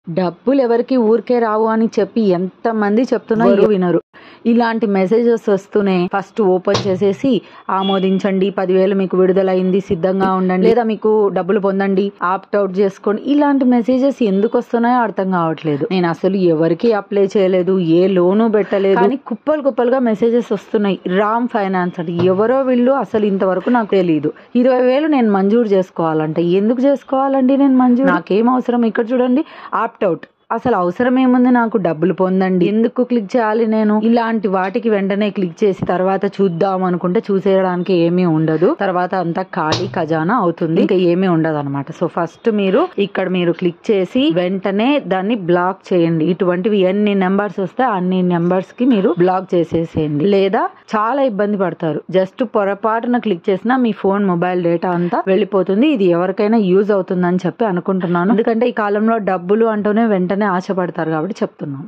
డబ్బులు ఎవరికి ఊరికే రావు అని చెప్పి ఎంతమంది చెప్తున్నా వినరు. ఇలాంటి మెసేజెస్ వస్తూనే ఫస్ట్ ఓపెన్ చేసేసి ఆమోదించండి, 10,000 మీకు విడుదలైంది, సిద్ధంగా ఉండండి, లేదా మీకు డబ్బులు పొందండి, ఆప్ట్ అవుట్ చేసుకోండి, ఇలాంటి మెసేజెస్ ఎందుకు వస్తున్నాయో అర్థం కావట్లేదు. నేను అసలు ఎవరికి అప్లై చేయలేదు, ఏ లోను పెట్టలేదు, కానీ కుప్పలు కుప్పలుగా మెసేజెస్ వస్తున్నాయి. రామ్ ఫైనాన్స్ అంటే ఎవరో వీళ్ళు, అసలు ఇంతవరకు నాకు తెలియదు. 20,000 నేను మంజూరు చేసుకోవాలంటే ఎందుకు చేసుకోవాలండి నేను మంజూరు? నాకేం అవసరం? ఇక్కడ చూడండి, ఆప్ట్ అవుట్. అసలు అవసరం ఏముంది నాకు? డబ్బులు పొందండి, ఎందుకు క్లిక్ చేయాలి నేను? ఇలాంటి వాటికి వెంటనే క్లిక్ చేసి తర్వాత చూద్దాం అనుకుంటే చూసేయడానికి ఏమీ ఉండదు. తర్వాత అంతా ఖాళీ ఖజానా అవుతుంది, ఇంకా ఏమీ ఉండదు అనమాట. సో ఫస్ట్ మీరు క్లిక్ చేసి వెంటనే దాన్ని బ్లాక్ చేయండి. ఇటువంటివి ఎన్ని నెంబర్స్ వస్తే అన్ని నెంబర్స్ కి మీరు బ్లాక్ చేసేసేయండి, లేదా చాలా ఇబ్బంది పడతారు. జస్ట్ పొరపాటున క్లిక్ చేసినా మీ ఫోన్ మొబైల్ డేటా అంతా వెళ్ళిపోతుంది. ఇది ఎవరికైనా యూజ్ అవుతుందని చెప్పి అనుకుంటున్నాను, ఎందుకంటే ఈ కాలంలో డబ్బులు అంటూనే వెంటనే ఆశపడతారు కాబట్టి చెప్తున్నాను.